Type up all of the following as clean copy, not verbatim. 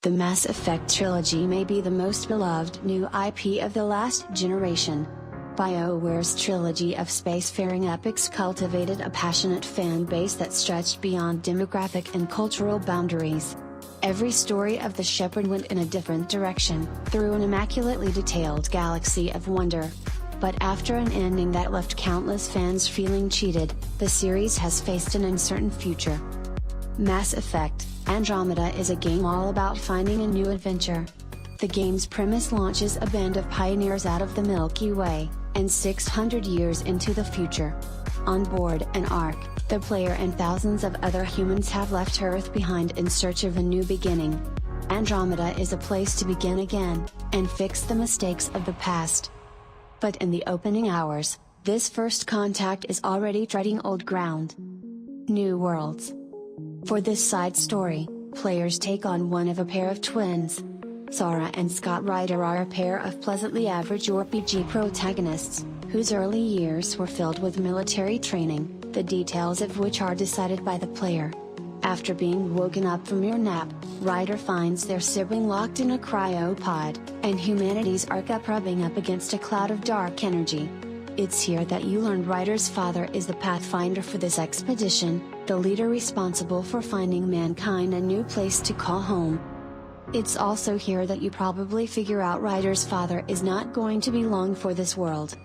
The Mass Effect trilogy may be the most beloved new IP of the last generation. BioWare's trilogy of spacefaring epics cultivated a passionate fan base that stretched beyond demographic and cultural boundaries. Every story of the Shepherd went in a different direction, through an immaculately detailed galaxy of wonder. But after an ending that left countless fans feeling cheated, the series has faced an uncertain future. Mass Effect Andromeda is a game all about finding a new adventure. The game's premise launches a band of pioneers out of the Milky Way, and 600 years into the future. On board an Ark, the player and thousands of other humans have left Earth behind in search of a new beginning. Andromeda is a place to begin again, and fix the mistakes of the past. But in the opening hours, this first contact is already treading old ground. New worlds. For this side story, players take on one of a pair of twins. Sarah and Scott Ryder are a pair of pleasantly average RPG protagonists, whose early years were filled with military training, the details of which are decided by the player. After being woken up from your nap, Ryder finds their sibling locked in a cryopod, and humanity's ark rubbing up against a cloud of dark energy. It's here that you learn Ryder's father is the pathfinder for this expedition, the leader responsible for finding mankind a new place to call home. It's also here that you probably figure out Ryder's father is not going to be long for this world.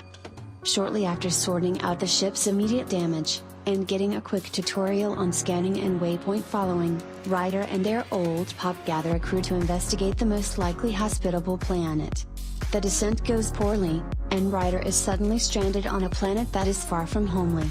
Shortly after sorting out the ship's immediate damage, and getting a quick tutorial on scanning and waypoint following, Ryder and their old pup gather a crew to investigate the most likely hospitable planet. The descent goes poorly, and Ryder is suddenly stranded on a planet that is far from homely.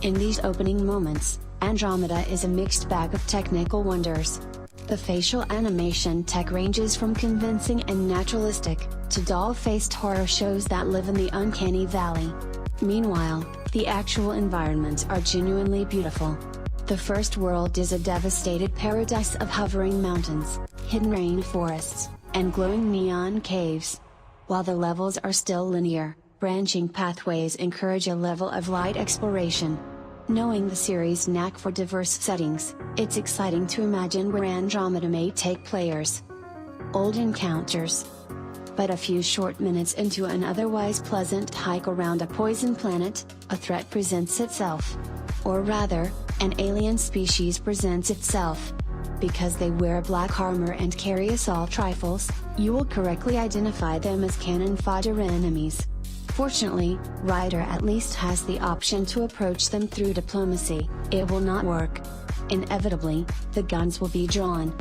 In these opening moments, Andromeda is a mixed bag of technical wonders. The facial animation tech ranges from convincing and naturalistic, to doll-faced horror shows that live in the uncanny valley. Meanwhile, the actual environments are genuinely beautiful. The first world is a devastated paradise of hovering mountains, hidden rainforests, and glowing neon caves. While the levels are still linear, branching pathways encourage a level of light exploration. Knowing the series' knack for diverse settings, it's exciting to imagine where Andromeda may take players. Old encounters. But a few short minutes into an otherwise pleasant hike around a poison planet, a threat presents itself. Or rather, an alien species presents itself. Because they wear black armor and carry assault rifles, you will correctly identify them as cannon fodder enemies. Fortunately, Ryder at least has the option to approach them through diplomacy. It will not work. Inevitably, the guns will be drawn.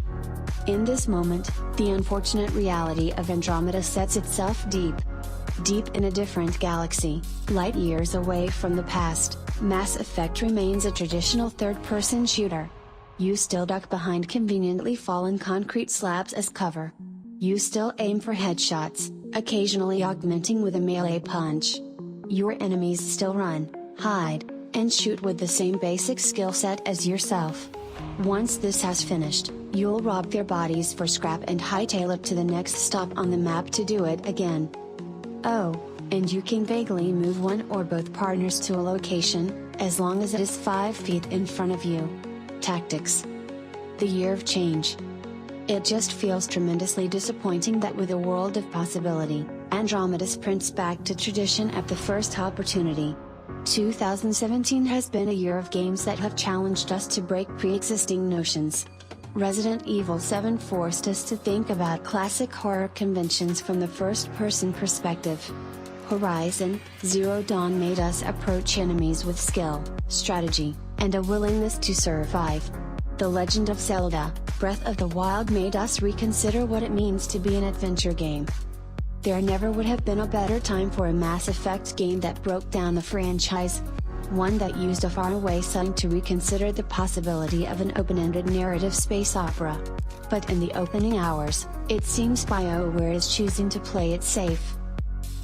In this moment, the unfortunate reality of Andromeda sets itself deep in a different galaxy, light years away from the past. Mass Effect remains a traditional third-person shooter. You still duck behind conveniently fallen concrete slabs as cover. You still aim for headshots, occasionally augmenting with a melee punch. Your enemies still run, hide, and shoot with the same basic skill set as yourself. Once this has finished, you'll rob their bodies for scrap and hightail it to the next stop on the map to do it again. Oh, and you can vaguely move one or both partners to a location, as long as it is 5 feet in front of you. Tactics. The year of change. It just feels tremendously disappointing that with a world of possibility, Andromeda sprints back to tradition at the first opportunity. 2017 has been a year of games that have challenged us to break pre-existing notions. Resident Evil 7 forced us to think about classic horror conventions from the first-person perspective. Horizon Zero Dawn made us approach enemies with skill, strategy, and a willingness to survive. The Legend of Zelda, Breath of the Wild made us reconsider what it means to be an adventure game. There never would have been a better time for a Mass Effect game that broke down the franchise. One that used a faraway setting to reconsider the possibility of an open-ended narrative space opera. But in the opening hours, it seems BioWare is choosing to play it safe.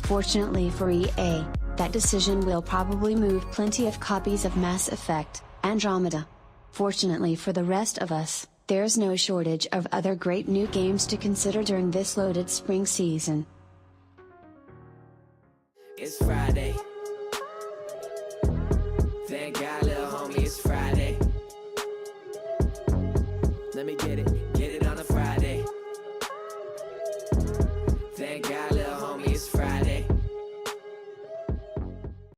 Fortunately for EA, that decision will probably move plenty of copies of Mass Effect Andromeda. Fortunately for the rest of us, there's no shortage of other great new games to consider during this loaded spring season. It's Friday. Thank God, little homie, it's Friday. Let me get it.